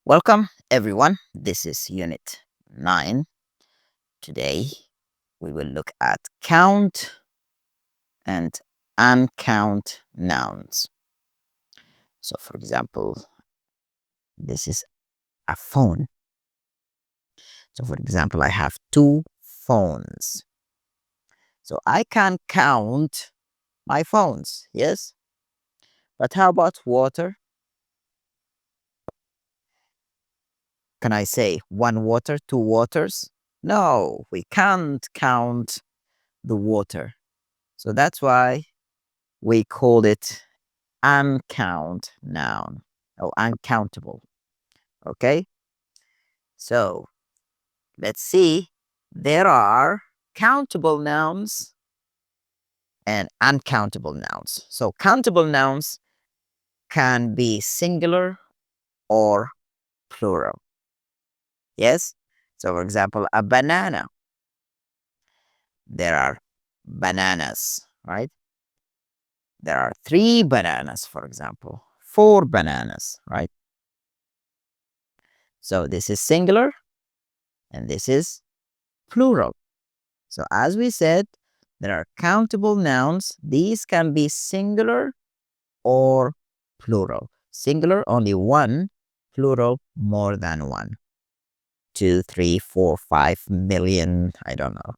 Welcome, everyone. This is Unit 9. Today, we will look at count and uncount nouns. So, for example, this is a phone. So, for example, I have two phones. So, I can count my phones, yes? But how about water? Can I say one water, two waters? No, we can't count the water. So, that's why we called it uncount noun or uncountable. Okay, so let's see. There are countable nouns and uncountable nouns. So, countable nouns can be singular or plural. Yes, so for example, a banana. There are bananas, right? There are three bananas, for example, four bananas, right? So, this is singular and this is plural. So, as we said, there are countable nouns. These can be singular or plural. Singular, only one. Plural, more than one. 2, 3, 4, 5 million. I don't know.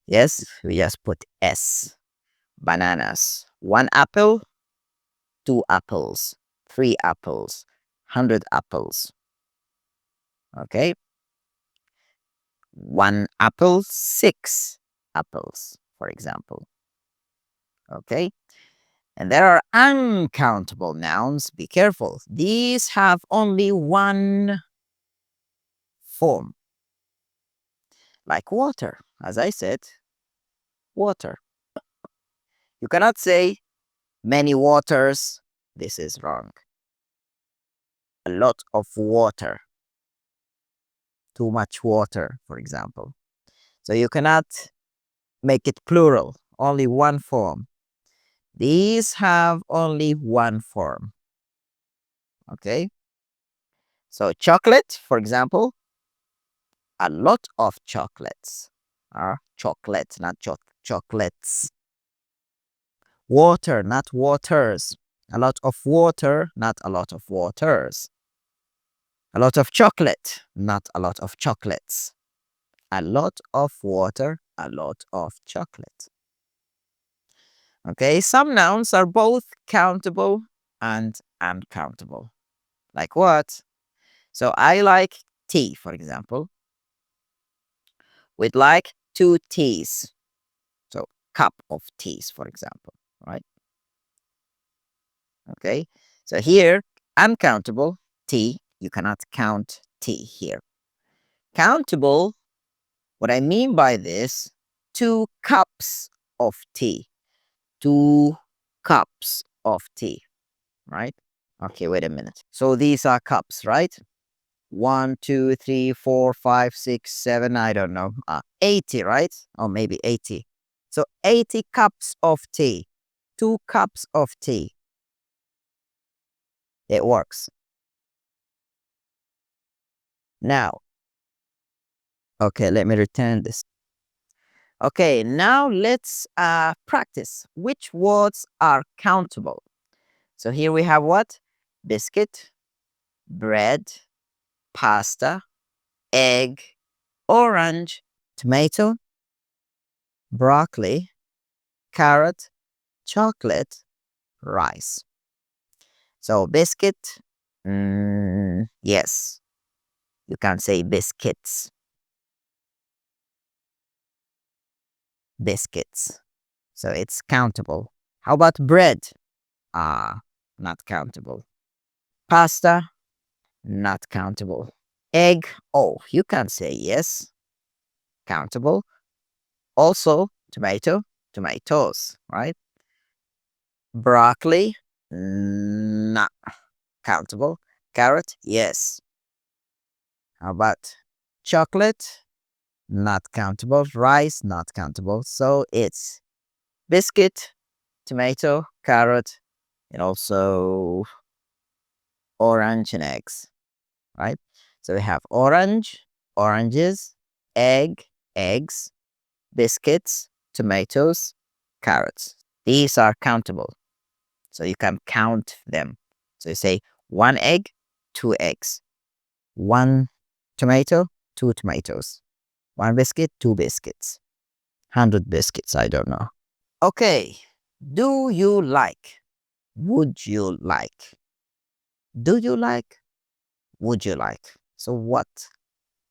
Yes, we just put S. Bananas. One apple, two apples, three apples, 100 apples. Okay. One apple, six apples, for example. Okay. And there are uncountable nouns. Be careful. These have only one form, like water. As I said, water. You cannot say many waters. This is wrong. A lot of water. Too much water, for example. So you cannot make it plural, only one form. These have only one form. Okay? So chocolate, for example, a lot of chocolates are chocolates, not chocolates. Water, not waters. A lot of water, not a lot of waters. A lot of chocolate, not a lot of chocolates. A lot of water, a lot of chocolate. Okay, some nouns are both countable and uncountable. Like what? So I like tea, for example. We'd like two teas. So cup of teas, for example, right? Okay. So here, uncountable, tea. You cannot count tea here. Countable, what I mean by this, two cups of tea. Two cups of tea, right? Okay, wait a minute. So these are cups, right? One, two, three, four, five, six, seven, I don't know. 80, right? Or maybe 80. So 80 cups of tea. Two cups of tea. It works. Now, okay, let me return this. Okay, now let's practice. Which words are countable? So here we have what? Biscuit, bread, pasta, egg, orange, tomato, broccoli, carrot, chocolate, rice. So biscuit, yes, you can say biscuits. Biscuits. So it's countable. How about bread? Not countable. Pasta, not countable. Egg, oh, you can say yes, countable. Also, tomato, tomatoes, right? Broccoli, not countable. Carrot, yes. How about chocolate? Not countable. Rice, not countable. So it's biscuit, tomato, carrot, and also orange and eggs. right? So we have orange, oranges, egg, eggs, biscuits, tomatoes, carrots. These are countable. So you can count them. So you say one egg, two eggs, one tomato, two tomatoes, one biscuit, two biscuits, 100 biscuits. I don't know. Okay. Do you like? Would you like? Do you like? Would you like? So what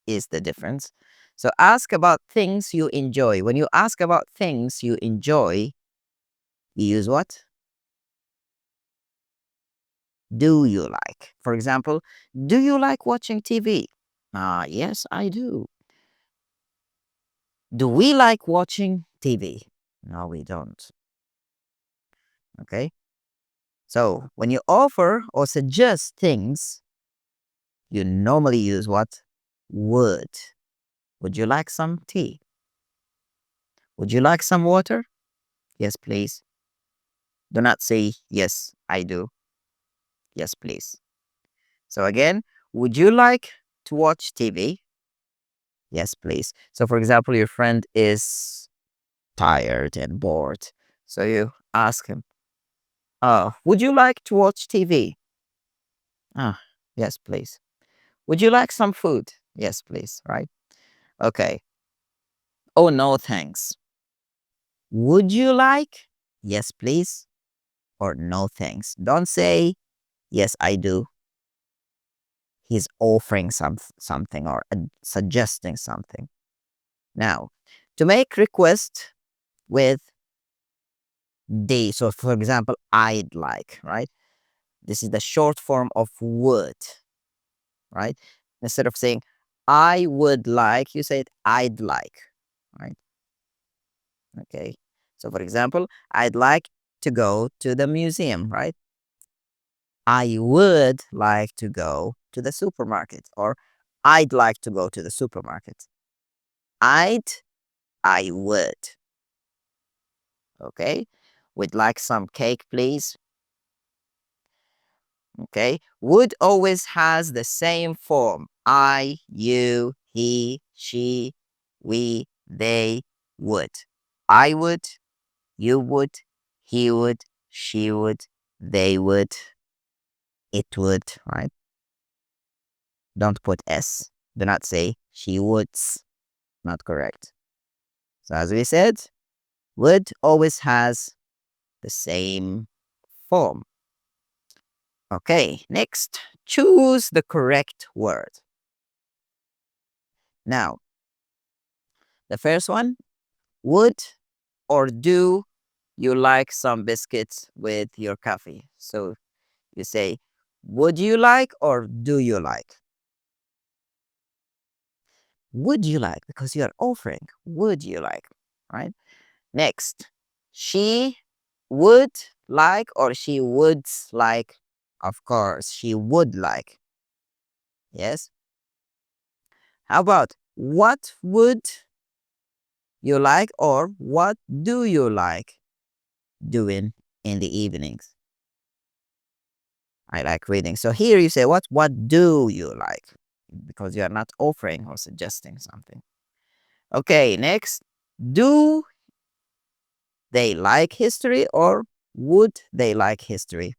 is the difference? So ask about things you enjoy. When you ask about things you enjoy, you use what? Do you like? For example, do you like watching TV? Ah, yes, I do. Do we like watching TV? No, we don't. Okay. So when you offer or suggest things, you normally use what? Would. Would you like some tea? Would you like some water? Yes, please. Do not say, yes, I do. Yes, please. So again, would you like to watch TV? Yes, please. So for example, your friend is tired and bored. So you ask him, would you like to watch TV? Ah, yes, please. Would you like some food? Yes, please. Right? Okay. Oh, no, thanks. Would you like? Yes, please. Or no, thanks. Don't say, yes, I do. He's offering something or suggesting something. Now, to make request with they, so for example, I'd like, right? This is the short form of would, right? Instead of saying I would like, you say it I'd like, right? Okay. So for example, I'd like to go to the museum, right? I would like to go to the supermarket, or I'd like to go to the supermarket. I'd, I would. Okay. Would like some cake, please. Okay. Would always has the same form. I, you, he, she, we, they would. I would, you would, he would, she would, they would, it would, right? Don't put S. Do not say she woulds. Not correct. So as we said, would always has the same form. Okay, next, choose the correct word. Now, the first one, would or do you like some biscuits with your coffee? So you say, would you like or do you like? Would you like? Because you are offering. Would you like? Right? Next, she would like or she would like? Of course, she would like. Yes. How about what would you like or what do you like doing in the evenings? I like reading. So here you say what do you like? Because you are not offering or suggesting something. Okay, next. Do they like history or would they like history?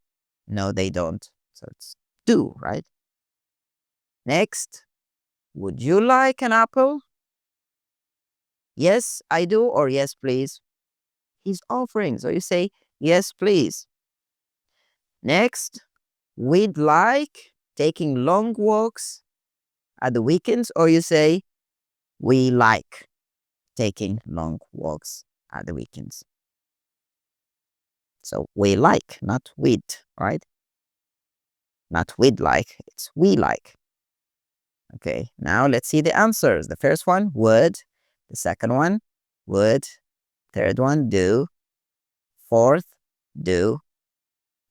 No, they don't. So it's do, right? Next. Would you like an apple? Yes, I do, or yes, please. He's offering. So you say, yes, please. Next, we'd like taking long walks at the weekends, or you say, we like taking long walks at the weekends. So we like, not we'd, right? Not we'd like, it's we like. Okay, now let's see the answers. The first one, would. The second one, would. Third one, do. Fourth, do.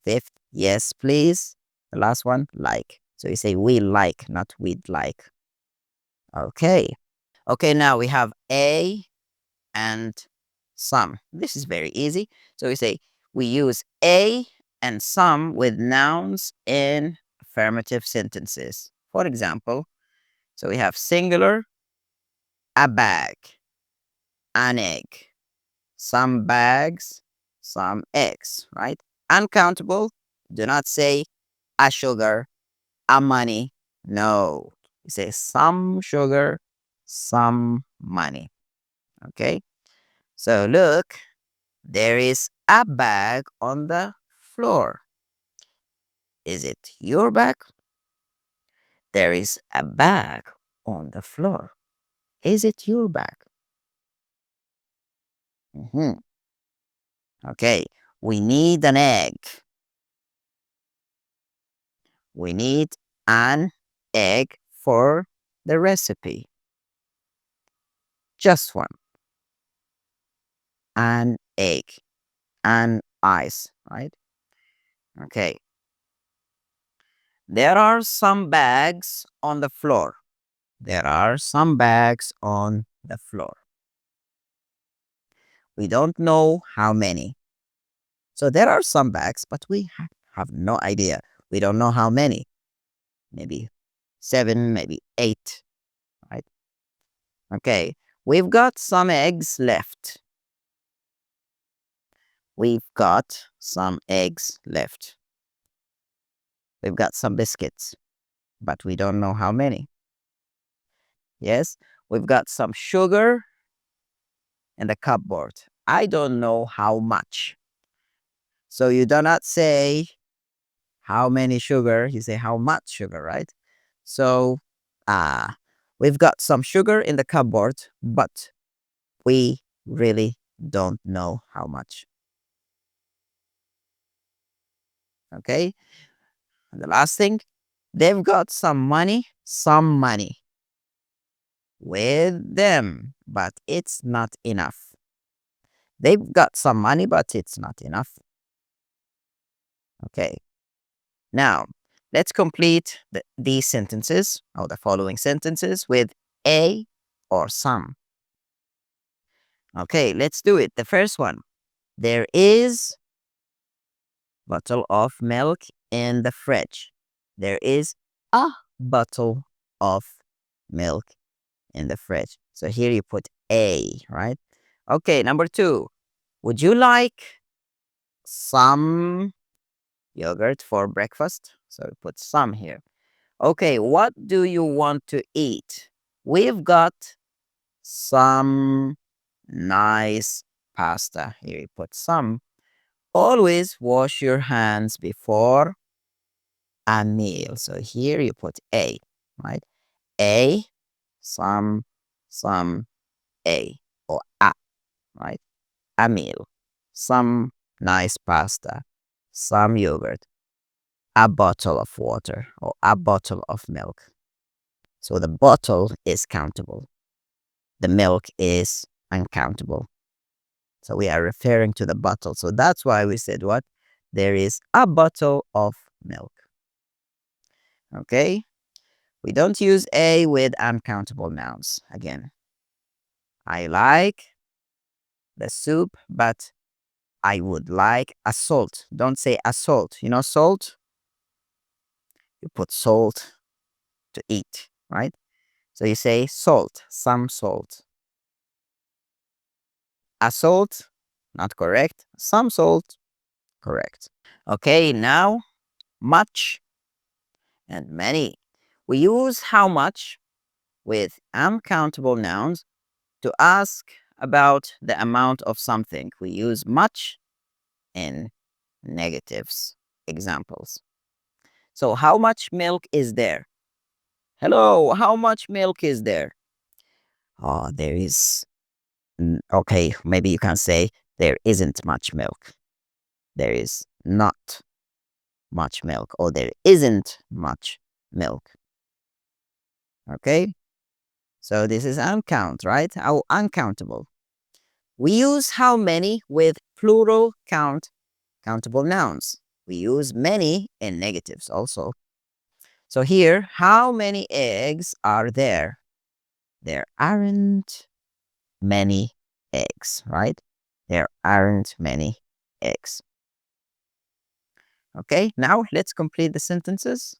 Fifth, yes, please. The last one, like. So you say we like, not we'd like. Okay. Okay, now we have a and some. This is very easy. So we say we use a and some with nouns in affirmative sentences. For example, so we have singular, a bag, an egg, some bags, some eggs, right? Uncountable, do not say a sugar, a money. No, you say some sugar, some money. Okay, so look, there is a bag on the floor. Is it your bag? There is a bag on the floor. Is it your bag? Mhm. Okay, we need an egg. We need an egg for the recipe. Just one. An egg. An ice, right? Okay. There are some bags on the floor. There are some bags on the floor. We don't know how many. So there are some bags, but we have no idea. We don't know how many. Maybe seven, maybe eight, right? Okay. We've got some eggs left. We've got some eggs left. We've got some biscuits, but we don't know how many. Yes, we've got some sugar in the cupboard. I don't know how much. So you do not say how many sugar, you say how much sugar, right? So uh, we've got some sugar in the cupboard, but we really don't know how much. Okay. And the last thing, they've got some money with them, but it's not enough. They've got some money, but it's not enough. Okay. Now, let's complete these sentences or the following sentences with a or some. Okay, let's do it. The first one. There is bottle of milk in the fridge. There is a bottle of milk in the fridge. So here you put a, right? Okay, number two. Would you like some yogurt for breakfast? So we put some here. Okay, what do you want to eat? We've got some nice pasta. Here you put some. Always wash your hands before a meal. So here you put a, right? A, some, a, or a, right? A meal. Some nice pasta, some yogurt, a bottle of water, or a bottle of milk. So the bottle is countable. The milk is uncountable. So we are referring to the bottle. So that's why we said what? There is a bottle of milk. Okay? We don't use a with uncountable nouns. Again, I like the soup, but I would like a salt. Don't say a salt. You know salt? You put salt to eat, right? So you say salt, some salt. A salt, not correct. Some salt, correct. Okay, now much and many. We use how much with uncountable nouns to ask about the amount of something. We use much in negatives examples. So, how much milk is there? Hello, how much milk is there? Oh, there is. Okay, maybe you can say there isn't much milk. There is not much milk, or there isn't much milk. Okay, so this is uncount, right? How uncountable. We use how many with plural countable nouns. We use many in negatives also. So here, how many eggs are there? There aren't many eggs, right? There aren't many eggs. Okay, now let's complete the sentences.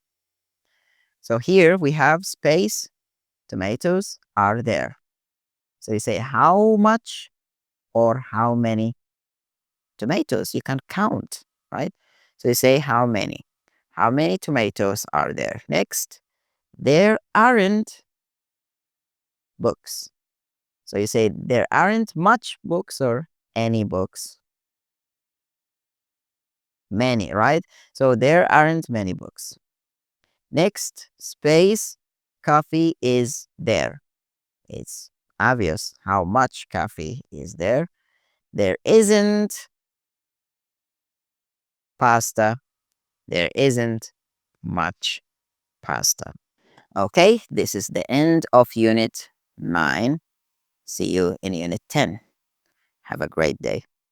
So here we have space, tomatoes are there. So you say how much or how many tomatoes. You can count, right? So you say how many. How many tomatoes are there? Next, there aren't books. So you say there aren't much books or any books. Many, right? So there aren't many books. Next, space, coffee is there. It's obvious how much coffee is there. There isn't pasta. There isn't much pasta. Okay, this is the end of Unit 9. See you in Unit 10. Have a great day.